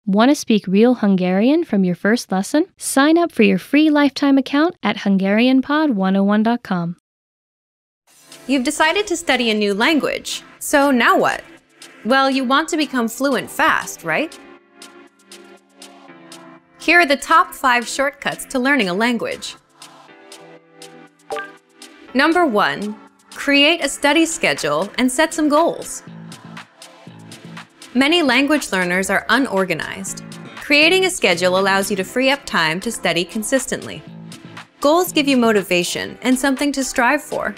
Want to speak real Hungarian from your first lesson? Sign up for your free lifetime account at HungarianPod101.com. You've decided to study a new language, so now what? Well, you want to become fluent fast, right? Here are the top 5 shortcuts to learning a language. Number 1. Create a study schedule and set some goals. Many language learners are unorganized. Creating a schedule allows you to free up time to study consistently. Goals give you motivation and something to strive for.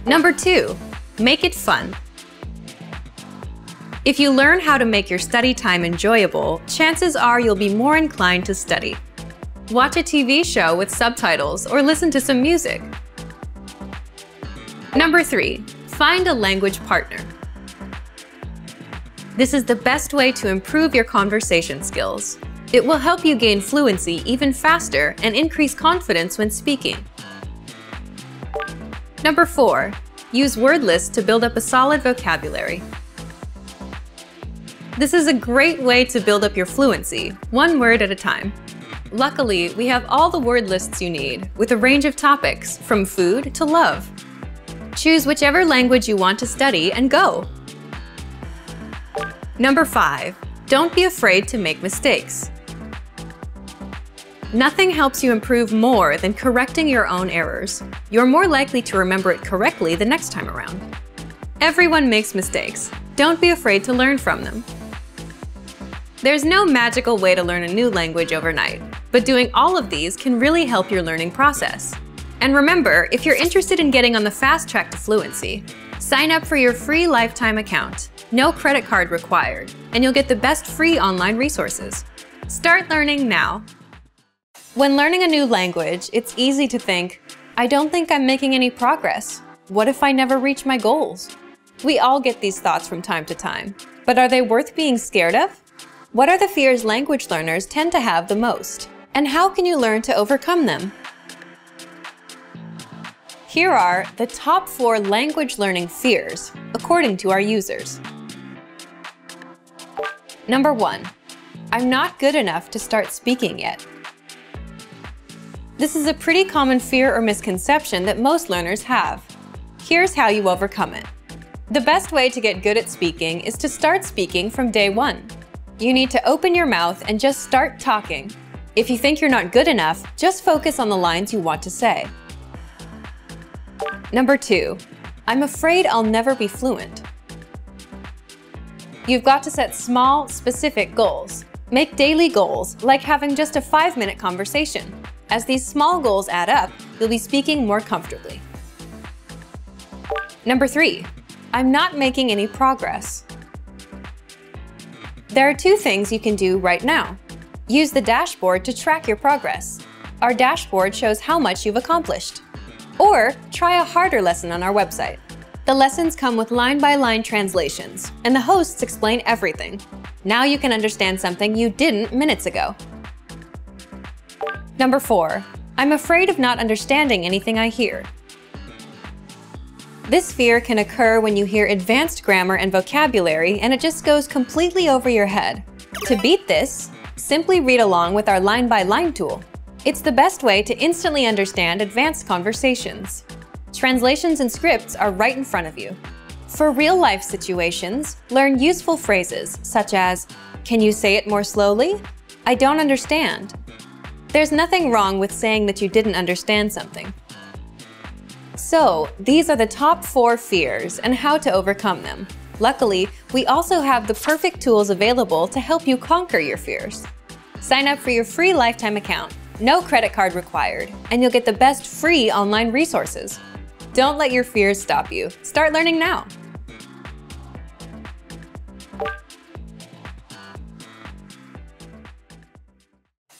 Number 2. Make it fun. If you learn how to make your study time enjoyable, chances are you'll be more inclined to study. Watch a TV show with subtitles or listen to some music. Number 3. Find a language partner. This is the best way to improve your conversation skills. It will help you gain fluency even faster and increase confidence when speaking. Number 4. Use word lists to build up a solid vocabulary. This is a great way to build up your fluency, one word at a time. Luckily, we have all the word lists you need, with a range of topics, from food to love. Choose whichever language you want to study and go! Number 5. Don't be afraid to make mistakes. Nothing helps you improve more than correcting your own errors. You're more likely to remember it correctly the next time around. Everyone makes mistakes. Don't be afraid to learn from them. There's no magical way to learn a new language overnight, but doing all of these can really help your learning process. And remember, if you're interested in getting on the fast track to fluency, sign up for your free lifetime account. No credit card required, and you'll get the best free online resources. Start learning now. When learning a new language, it's easy to think, I don't think I'm making any progress. What if I never reach my goals? We all get these thoughts from time to time, but are they worth being scared of? What are the fears language learners tend to have the most? And how can you learn to overcome them? Here are the top 4 language learning fears, according to our users. Number 1. I'm not good enough to start speaking yet. This is a pretty common fear or misconception that most learners have. Here's how you overcome it. The best way to get good at speaking is to start speaking from day 1. You need to open your mouth and just start talking. If you think you're not good enough, just focus on the lines you want to say. Number 2. I'm afraid I'll never be fluent. You've got to set small, specific goals. Make daily goals, like having just a 5-minute conversation. As these small goals add up, you'll be speaking more comfortably. Number 3. I'm not making any progress. There are 2 things you can do right now. Use the dashboard to track your progress. Our dashboard shows how much you've accomplished. Or try a harder lesson on our website. The lessons come with line-by-line translations, and the hosts explain everything. Now you can understand something you didn't minutes ago. Number 4. I'm afraid of not understanding anything I hear. This fear can occur when you hear advanced grammar and vocabulary and it just goes completely over your head. To beat this, simply read along with our line-by-line tool. It's the best way to instantly understand advanced conversations. Translations and scripts are right in front of you. For real-life situations, learn useful phrases such as, "Can you say it more slowly? I don't understand." There's nothing wrong with saying that you didn't understand something. So, these are the top 4 fears and how to overcome them. Luckily, we also have the perfect tools available to help you conquer your fears. Sign up for your free lifetime account, no credit card required, and you'll get the best free online resources. Don't let your fears stop you. Start learning now.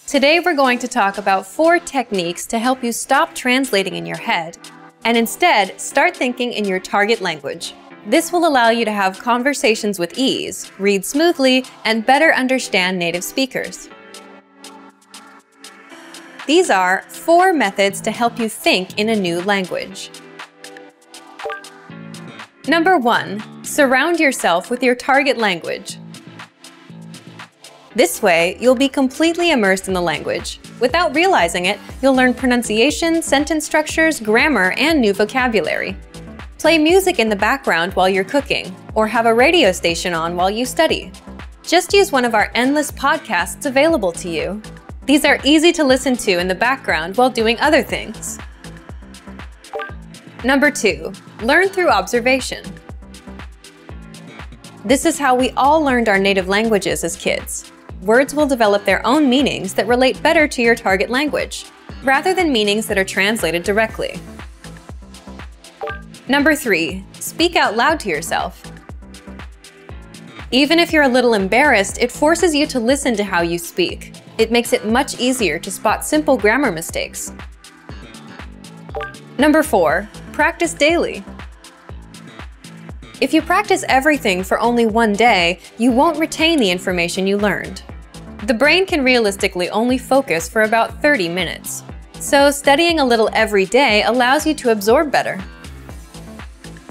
Today we're going to talk about 4 techniques to help you stop translating in your head and instead start thinking in your target language. This will allow you to have conversations with ease, read smoothly, and better understand native speakers. These are 4 methods to help you think in a new language. Number 1. Surround yourself with your target language. This way, you'll be completely immersed in the language. Without realizing it, you'll learn pronunciation, sentence structures, grammar, and new vocabulary. Play music in the background while you're cooking, or have a radio station on while you study. Just use one of our endless podcasts available to you. These are easy to listen to in the background while doing other things. Number 2, learn through observation. This is how we all learned our native languages as kids. Words will develop their own meanings that relate better to your target language, rather than meanings that are translated directly. Number 3, speak out loud to yourself. Even if you're a little embarrassed, it forces you to listen to how you speak. It makes it much easier to spot simple grammar mistakes. Number 4, practice daily. If you practice everything for only one day, you won't retain the information you learned. The brain can realistically only focus for about 30 minutes. So studying a little every day allows you to absorb better.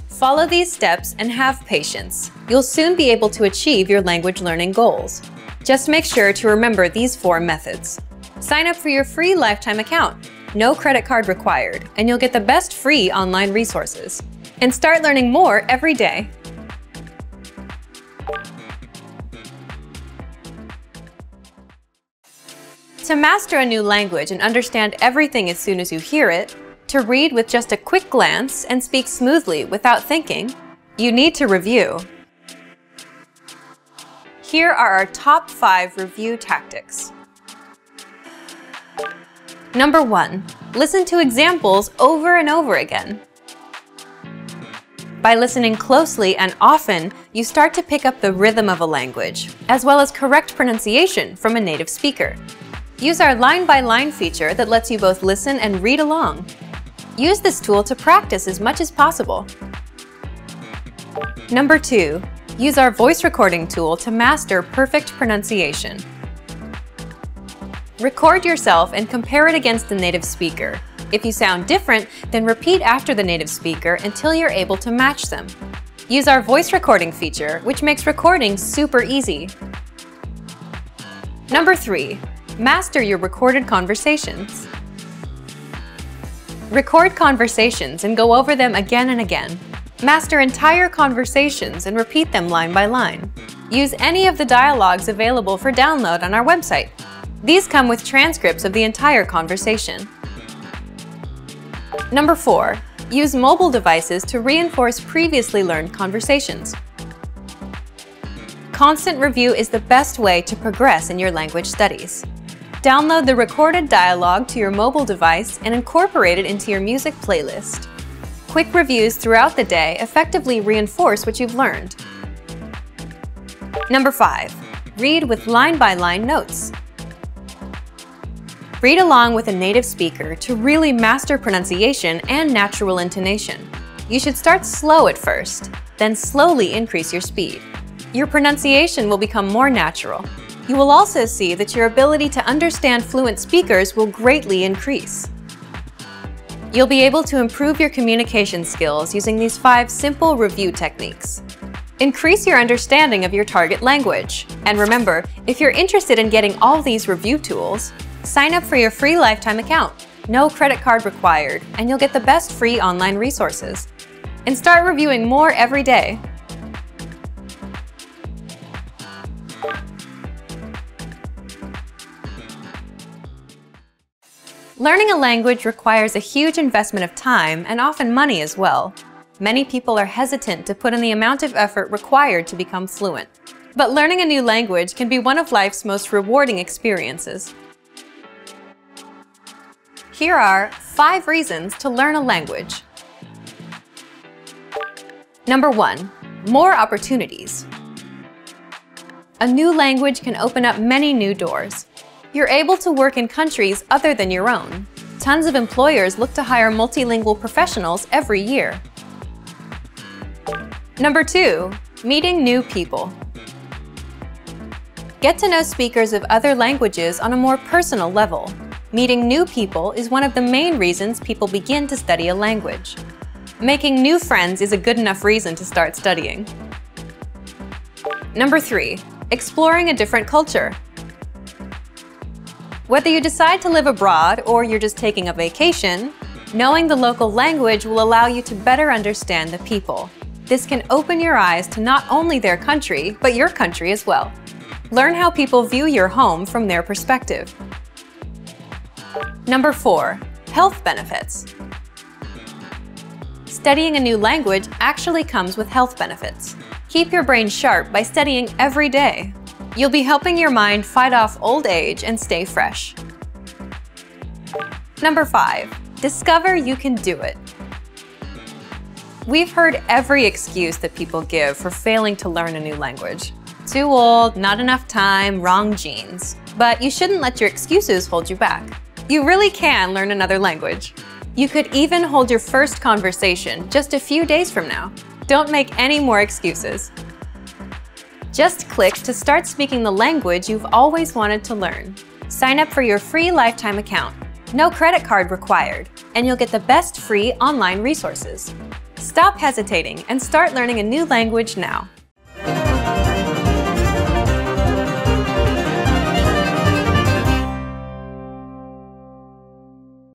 Follow these steps and have patience. You'll soon be able to achieve your language learning goals. Just make sure to remember these 4 methods. Sign up for your free lifetime account. No credit card required, and you'll get the best free online resources. And start learning more every day. To master a new language and understand everything as soon as you hear it, to read with just a quick glance and speak smoothly without thinking, you need to review. Here are our top 5 review tactics. Number 1, listen to examples over and over again. By listening closely and often, you start to pick up the rhythm of a language, as well as correct pronunciation from a native speaker. Use our line-by-line feature that lets you both listen and read along. Use this tool to practice as much as possible. Number 2, use our voice recording tool to master perfect pronunciation. Record yourself and compare it against the native speaker. If you sound different, then repeat after the native speaker until you're able to match them. Use our voice recording feature, which makes recording super easy. Number 3, master your recorded conversations. Record conversations and go over them again and again. Master entire conversations and repeat them line by line. Use any of the dialogues available for download on our website. These come with transcripts of the entire conversation. Number 4, use mobile devices to reinforce previously learned conversations. Constant review is the best way to progress in your language studies. Download the recorded dialogue to your mobile device and incorporate it into your music playlist. Quick reviews throughout the day effectively reinforce what you've learned. Number 5, read with line-by-line notes. Read along with a native speaker to really master pronunciation and natural intonation. You should start slow at first, then slowly increase your speed. Your pronunciation will become more natural. You will also see that your ability to understand fluent speakers will greatly increase. You'll be able to improve your communication skills using these 5 simple review techniques. Increase your understanding of your target language. And remember, if you're interested in getting all these review tools, sign up for your free lifetime account. No credit card required, and you'll get the best free online resources. And start reviewing more every day. Learning a language requires a huge investment of time and often money as well. Many people are hesitant to put in the amount of effort required to become fluent. But learning a new language can be one of life's most rewarding experiences. Here are 5 reasons to learn a language. Number 1, more opportunities. A new language can open up many new doors. You're able to work in countries other than your own. Tons of employers look to hire multilingual professionals every year. Number 2, meeting new people. Get to know speakers of other languages on a more personal level. Meeting new people is one of the main reasons people begin to study a language. Making new friends is a good enough reason to start studying. Number 3, exploring a different culture. Whether you decide to live abroad or you're just taking a vacation, knowing the local language will allow you to better understand the people. This can open your eyes to not only their country, but your country as well. Learn how people view your home from their perspective. Number 4. Health benefits. Studying a new language actually comes with health benefits. Keep your brain sharp by studying every day. You'll be helping your mind fight off old age and stay fresh. Number 5. Discover you can do it. We've heard every excuse that people give for failing to learn a new language. Too old, not enough time, wrong genes. But you shouldn't let your excuses hold you back. You really can learn another language. You could even hold your first conversation just a few days from now. Don't make any more excuses. Just click to start speaking the language you've always wanted to learn. Sign up for your free lifetime account. No credit card required, and you'll get the best free online resources. Stop hesitating and start learning a new language now.